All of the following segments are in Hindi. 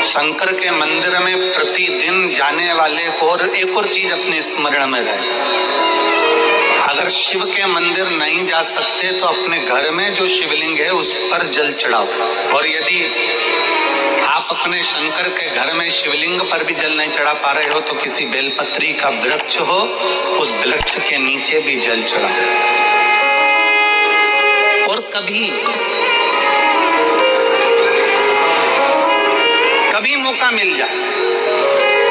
शंकर के मंदिर में प्रतिदिन जाने वाले को और एक और चीज अपने स्मरण में रहे, अगर शिव के मंदिर नहीं जा सकते तो अपने घर में जो शिवलिंग है उस पर जल चढ़ाओ। और यदि आप अपने शंकर के घर में शिवलिंग पर भी जल नहीं चढ़ा पा रहे हो तो किसी बेलपत्री का वृक्ष हो, उस वृक्ष के नीचे भी जल चढ़ाओ। और कभी मौका मिल जाए,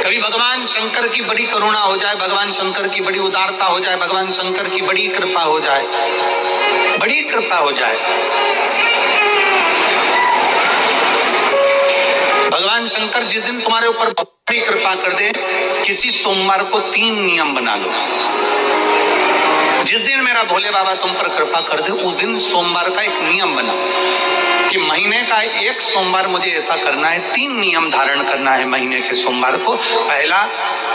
कभी भगवान शंकर की बड़ी करुणा हो जाए, भगवान शंकर की बड़ी उदारता हो जाए, भगवान शंकर की बड़ी कृपा हो जाए, बड़ी कृपा हो जाए, भगवान शंकर जिस दिन तुम्हारे ऊपर बड़ी कृपा कर दे, किसी सोमवार को 3 नियम बना लो। जिस दिन मेरा भोले बाबा तुम पर कृपा कर दे उस दिन सोमवार का एक नियम बना कि महीने का एक सोमवार मुझे ऐसा करना है, 3 नियम धारण करना है महीने के सोमवार को। पहला,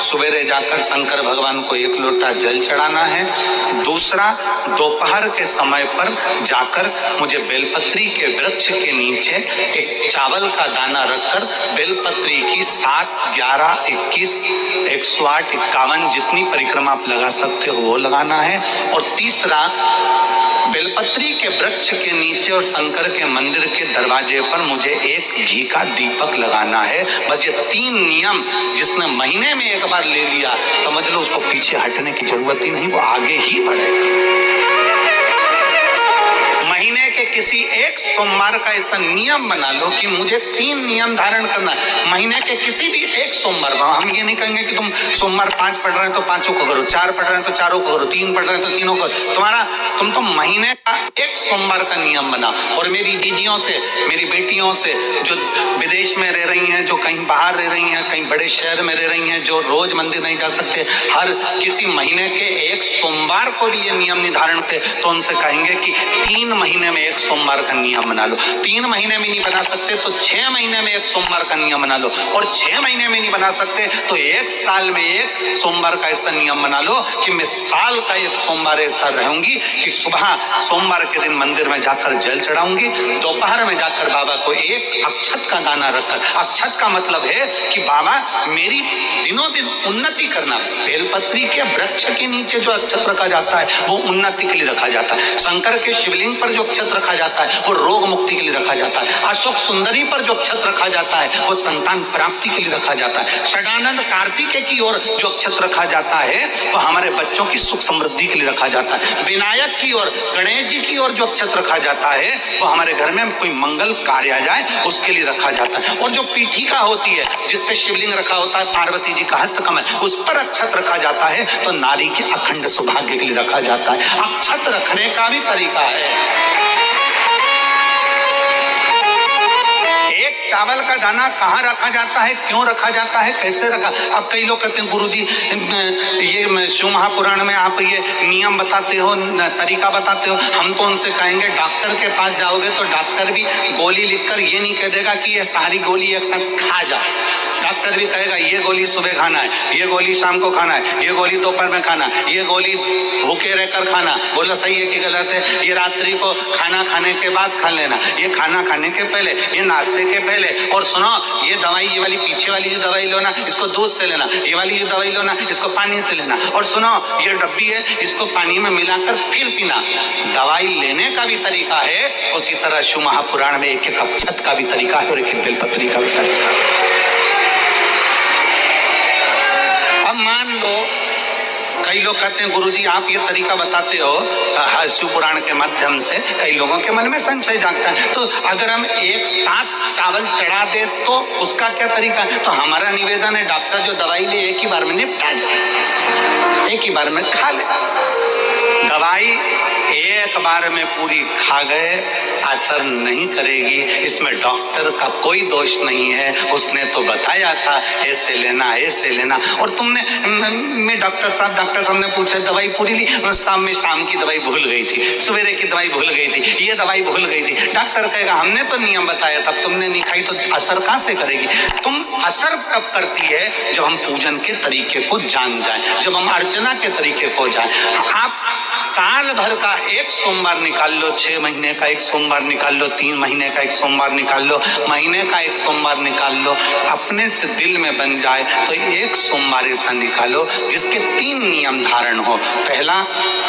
सवेरे जाकर शंकर भगवान को 1 लोटा जल चढ़ाना है। दूसरा, दोपहर के समय पर जाकर मुझे बेलपत्री के वृक्ष के नीचे एक चावल का दाना रखकर बेलपत्री की 7, 11, 21, 108, 51 जितनी परिक्रमा आप लगा सकते हो वो लगाना है। और तीसरा, बेलपत्री के वृक्ष के नीचे और शंकर के मंदिर के दरवाजे पर मुझे एक घी का दीपक लगाना है। बस ये 3 नियम जिसने महीने में एक बार ले लिया, समझ लो उसको पीछे हटने की जरूरत ही नहीं, वो आगे ही बढ़ेगा। महीने के किसी एक सोमवार का ऐसा नियम बना लो कि मुझे 3 नियम धारण करना है महीने के किसी भी एक सोमवार को। हम ये नहीं कहेंगे कि तुम सोमवार 5 पढ़ रहे हैं तो 5 को करो, 4 पढ़ रहे हैं तो 4 को करो, 3 पढ़ रहे हैं तो 3 को करो। तुम तो महीने का एक सोमवार का नियम बना। और मेरी दीदियों से, मेरी बेटियों से जो विदेश में रह रही हैं, जो कहीं बाहर रह रही हैं, कहीं बड़े शहर में रह रही हैं, जो रोज मंदिर नहीं जा सकते, हर किसी महीने के एक सोमवार को भी ये नियम निर्धारण थे, तो उनसे कहेंगे कि 3 महीने में एक सोमवार का नियम बना लो। 3 महीने में नहीं बना सकते तो 6 महीने में एक सोमवार का नियम बना लो। और 6 महीने में नहीं बना सकते तो 1 साल में एक सोमवार का ऐसा नियम बना लो कि मैं साल का एक सोमवार ऐसा रहूंगी कि सुबह सोमवार के दिन मंदिर में जाकर जल चढ़ाऊंगी, दोपहर में जाकर बाबा को एक अक्षत का दाना रखकर, अक्षत का मतलब है कि बाबा मेरी दिनों दिन उन्नति करना। बेलपत्री के वृक्ष के नीचे जो अक्षत रखा जाता है वो उन्नति के लिए रखा जाता है। शंकर के शिवलिंग पर जो अक्षत रखा जाता है वो रोग मुक्ति के लिए रखा जाता है। अशोक सुंदरी पर जो अक्षत रखा जाता है वो संतान प्राप्ति के लिए रखा जाता है। षडानंद कार्तिकेय की ओर जो अक्षत रखा जाता है वो हमारे बच्चों की सुख समृद्धि के लिए रखा जाता है। विनायक की ओर, गणेश जी की ओर जो अक्षत रखा जाता है वो हमारे घर में कोई मंगल कार्य आ जाए उसके लिए रखा जाता है। और जो पीठिका होती है जिसपे शिवलिंग रखा होता है, पार्वती जी का हस्तकमल, उस पर अक्षत रखा जाता है तो नारी के अखंड सौभाग्य के लिए रखा जाता है। अक्षत रखने का भी तरीका है। एक चावल का दाना कहाँ रखा जाता है, क्यों रखा जाता है, कैसे रखा। अब कई लोग कहते हैं गुरुजी ये शिव महापुराण में आप ये नियम बताते हो, तरीका बताते हो। हम तो उनसे कहेंगे डॉक्टर के पास जाओगे तो डॉक्टर भी गोली लिखकर ये नहीं कह देगा कि ये सारी गोली एक साथ खा जा। डॉक्टर भी कहेगा ये गोली सुबह खाना है, ये गोली शाम को खाना है, ये गोली दोपहर में खाना, ये गोली भूखे रहकर खाना। बोलो सही है कि गलत है? ये रात्रि को खाना खाने के बाद खा लेना, ये खाना खाने के पहले, ये नाश्ते के पहले। और सुनो, ये दवाई, ये वाली पीछे वाली जो दवाई लो ना इसको दूध से लेना, ये वाली जो दवाई लो ना इसको पानी से लेना। और सुनो, ये डब्बी है इसको पानी में मिलाकर फिर पीना। दवाई लेने का भी तरीका है, उसी तरह शिव महापुराण में एक अक्षत का भी तरीका है और एक बेलपत्री का भी तरीका है। अब मान लो कई लोग कहते हैं गुरुजी आप ये तरीका बताते हो शिव पुराण के माध्यम से, कई लोगों के मन में संशय जागता है, तो अगर हम एक साथ चावल चढ़ा दे तो उसका क्या तरीका है? तो हमारा निवेदन है डॉक्टर जो दवाई ले एक ही बार में निपटा जाए, एक ही बार में खा ले। दवाई एक बार में पूरी खा गए असर नहीं करेगी, इसमें डॉक्टर का कोई दोष नहीं है। उसने तो बताया था ऐसे लेना, ऐसे लेना। और तुमने, मैं डॉक्टर साहब ने पूछा दवाई पूरी ली, शाम की दवाई भूल गई थी, सवेरे की दवाई भूल गई थी, ये दवाई भूल गई थी। डॉक्टर कहेगा हमने तो नियम बताया तब तुमने नहीं खाई, तो असर कहां से करेगी? तुम असर कब करती है? जब हम पूजन के तरीके को जान जाए, जब हम अर्चना के तरीके को जाए। आप साल भर का एक सोमवार निकाल लो, 6 महीने का एक सोमवार निकाल लो, 3 महीने का एक सोमवार निकाल लो, महीने का एक सोमवार निकाल लो, अपने से दिल में बन जाए तो एक सोमवार ऐसा निकालो जिसके 3 नियम धारण हो। पहला,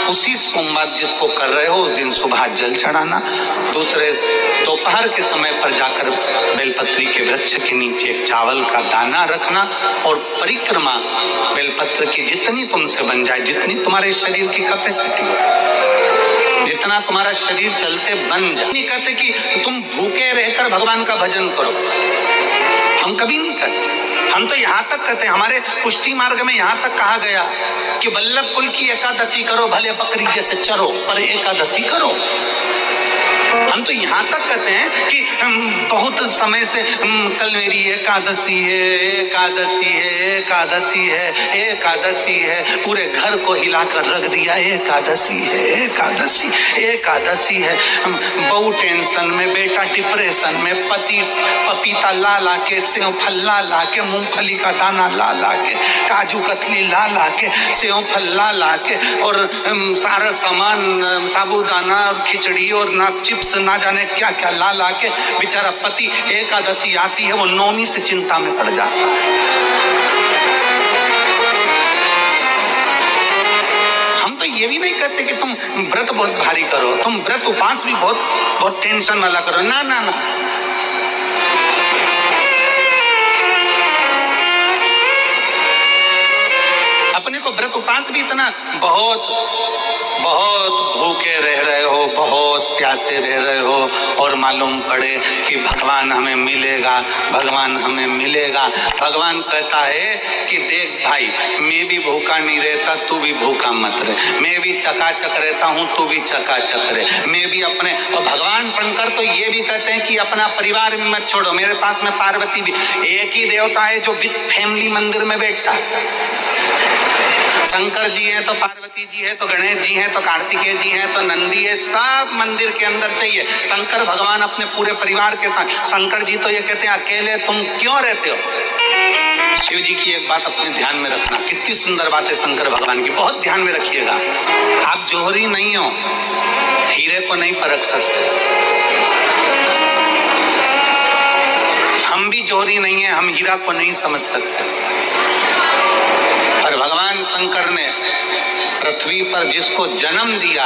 उसी सोमवार जिसको कर रहे हो उस दिन सुबह जल चढ़ाना। दूसरे, दोपहर के समय पर जाकर बेलपत्री के वृक्ष के नीचे एक चावल का दाना रखना और परिक्रमा बेलपत्र की जितनी तुमसे बन जाए, जितनी तुम्हारे शरीर की कैपेसिटी, जितना तुम्हारा शरीर चलते बन जाए। नहीं कहते कि तुम भूखे रहकर भगवान का भजन करो, हम कभी नहीं कहते। हम तो यहाँ तक कहते हैं, हमारे पुष्टि मार्ग में यहाँ तक कहा गया कि वल्लभ कुल की एकादशी करो, भले बकरी जैसे चरो पर एकादशी करो। हम तो यहाँ तक कहते हैं कि बहुत समय से कल मेरी एकादशी है, एकादशी है, एकादशी है, एकादशी है, पूरे घर को हिलाकर रख दिया, एकादशी है, एकादशी, एकादशी है। बहू टेंशन में, बेटा डिप्रेशन में, पति पपीता ला ला के, सेव फल ला ला के, मूंगफली का दाना ला ला के, काजू कतली ला ला के, सेव फल ला ला के और सारा सामान, साबूदाना और खिचड़ी और ना चिप्स ना जाने क्या क्या ला ला के, बेचारा पति एकादशी आती है वो नौमी से चिंता में पड़ जाता है। हम तो ये भी नहीं कहते कि तुम व्रत बहुत भारी करो, तुम व्रत उपास भी बहुत टेंशन वाला करो, ना ना ना। अपने को व्रत उपास भी इतना बहुत भूखे रह रहे हो, बहुत प्यासे रह रहे हो और मालूम पड़े कि भगवान हमें मिलेगा, भगवान हमें मिलेगा। भगवान कहता है कि देख भाई, मैं भी भूखा नहीं रहता, तू भी भूखा मत रहे, मैं भी चकाचक रहता हूँ, तू भी चकाचक रहे, मैं भी अपने। और भगवान शंकर तो ये भी कहते हैं कि अपना परिवार भी मत छोड़ो। मेरे पास में पार्वती भी, एक ही देवता है जो विद फैमिली मंदिर में बैठता है। शंकर जी हैं तो पार्वती जी है, तो गणेश जी हैं, तो कार्तिकेय जी हैं, तो नंदी है, सब मंदिर के अंदर चाहिए। शंकर भगवान अपने पूरे परिवार के साथ। शंकर जी तो ये कहते हैं अकेले तुम क्यों रहते हो। शिव जी की एक बात अपने ध्यान में रखना, कितनी सुंदर बात है शंकर भगवान की, बहुत ध्यान में रखिएगा। आप जोहरी नहीं हो, हीरे को नहीं परख सकते। हम भी जोहरी नहीं है, हम हीरा को नहीं समझ सकते। पर भगवान शंकर ने पृथ्वी पर जिसको जन्म दिया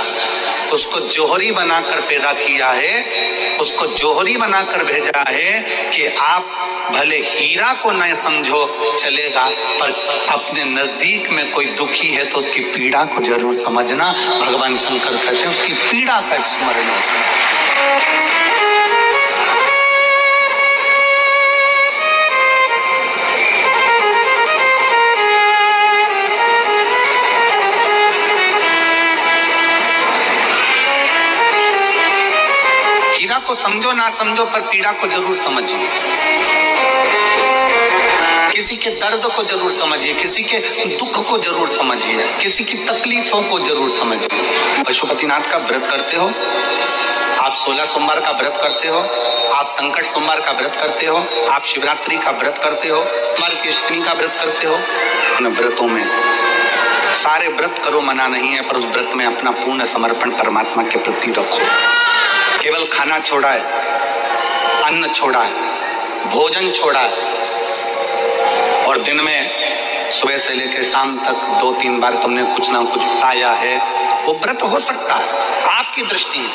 उसको जोहरी बनाकर पैदा किया है, उसको जोहरी बनाकर भेजा है कि आप भले हीरा को न समझो चलेगा, पर अपने नजदीक में कोई दुखी है तो उसकी पीड़ा को जरूर समझना। भगवान शंकर कहते हैं उसकी पीड़ा का स्मरण होता है। को समझो ना समझो पर पीड़ा को जरूर समझिए, किसी के दर्द को जरूर समझिए, किसी के दुख को जरूर समझिए, किसी की तकलीफों को जरूर समझिए। पशुपतिनाथ का व्रत करते हो आप, 16 सोमवार का व्रत करते हो आप, संकट सोमवार का व्रत करते हो आप, शिवरात्रि का व्रत करते हो, कुमार की अष्टमी का व्रत करते हो। उन व्रतों में सारे व्रत करो, मना नहीं है, पर उस व्रत में अपना पूर्ण समर्पण परमात्मा के प्रति रखो। केवल खाना छोड़ा है, अन्न छोड़ा है, भोजन छोड़ा है और दिन में सुबह से लेकर शाम तक 2-3 बार तुमने कुछ ना कुछ पाया है, वो व्रत हो सकता है आपकी दृष्टि में,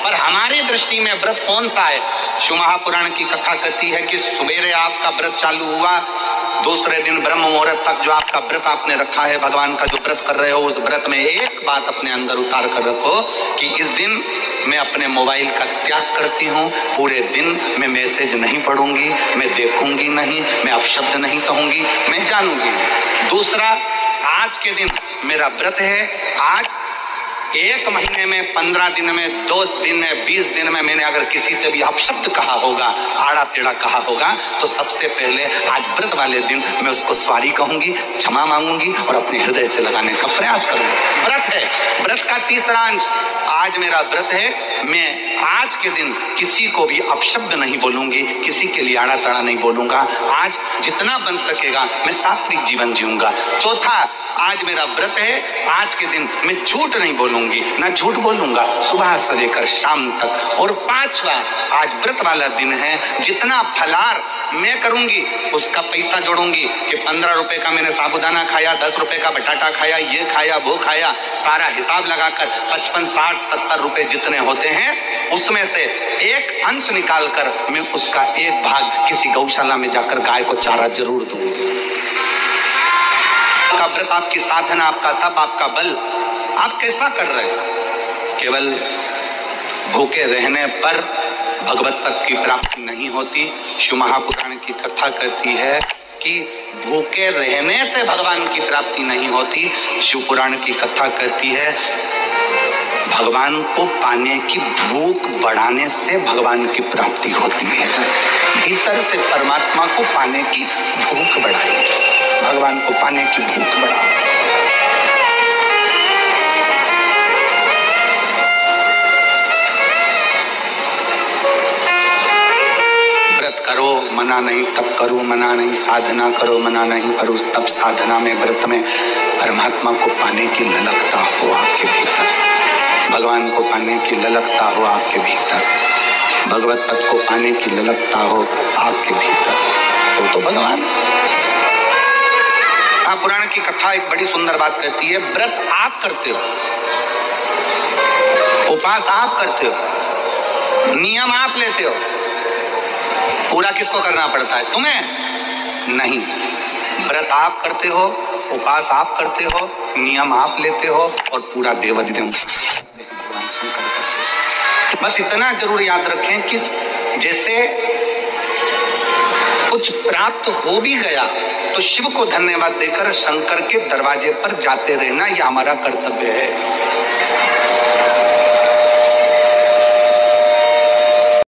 पर हमारी दृष्टि में व्रत कौन सा है। शिव महापुराण की कथा कहती है कि सुबेरे आपका व्रत चालू हुआ, दूसरे दिन ब्रह्म मुहूर्त तक जो आपका व्रत आपने रखा है, भगवान का जो व्रत कर रहे हो, उस व्रत में एक बात अपने अंदर उतार कर रखो कि इस दिन मैं अपने मोबाइल का त्याग करती हूँ, पूरे दिन मैं मैसेज नहीं पढ़ूंगी, मैं देखूंगी नहीं, मैं अपशब्द नहीं कहूंगी, मैं जानूंगी। दूसरा, आज के दिन मेरा व्रत है, आज 1 महीने में, 15 दिन में, 2 दिन में, 20 दिन में मैंने अगर किसी से भी अपशब्द कहा होगा, आड़ा टेढ़ा कहा होगा, तो सबसे पहले आज व्रत वाले दिन मैं उसको सॉरी कहूंगी, क्षमा मांगूंगी और अपने हृदय से लगाने का प्रयास करूंगी। व्रत है, व्रत का तीसरा अंश, आज मेरा व्रत है, मैं आज के दिन किसी को भी अपशब्द नहीं बोलूंगी, किसी के लिए आड़ा तड़ा नहीं बोलूंगा। आज जितना बन सकेगा मैं सात्विक जीवन जीऊंगा। चौथा, आज मेरा व्रत है, आज के दिन मैं झूठ नहीं बोलूंगी, ना झूठ बोलूंगा सुबह से लेकर शाम तक। और पांचवा, आज व्रत वाला दिन है, जितना फलार मैं करूंगी उसका पैसा जोड़ूंगी कि 15 रुपए का मैंने साबुदाना खाया, 10 रुपए का बटाटा खाया, ये खाया वो खाया, सारा हिसाब लगाकर 55, 60, 70 रुपए जितने होते हैं उसमें से एक अंश निकाल कर मैं उसका एक भाग किसी गौशाला में जाकर गाय को चारा जरूर दूंगी। आपका व्रत, आपकी साधना, आपका तप, आपका बल, आप कैसा कर रहे हैं? केवल भूखे रहने पर भगवत पद की प्राप्ति नहीं होती। शिव महापुराण की कथा कहती है कि भूखे रहने से भगवान की प्राप्ति नहीं होती। शिव पुराण की कथा कहती है भगवान को पाने की भूख बढ़ाने से भगवान की प्राप्ति होती है। भीतर से परमात्मा को पाने की भूख बढ़ाइए, भगवान को पाने की भूख बढ़ाओ। व्रत करो मना नहीं, तप करो मना नहीं, साधना करो मना नहीं, पर उस तप साधना में व्रत में परमात्मा को पाने की ललकता हो आपके भीतर, भगवान को पाने की ललकता हो आपके भीतर, भगवत पद को पाने की ललकता हो आपके भीतर, तो भगवान। पुराण की कथा एक बड़ी सुंदर बात कहती है, व्रत आप करते हो, उपास आप करते हो, नियम आप लेते हो, पूरा किसको करना पड़ता है? तुम्हें नहीं। व्रत आप करते हो, उपास आप करते हो, नियम आप लेते हो और पूरा देवाधिदेव भगवान शंकर करते हो। बस इतना जरूर याद रखें कि जैसे कुछ प्राप्त हो भी गया तो शिव को धन्यवाद देकर शंकर के दरवाजे पर जाते रहना, यह हमारा कर्तव्य है।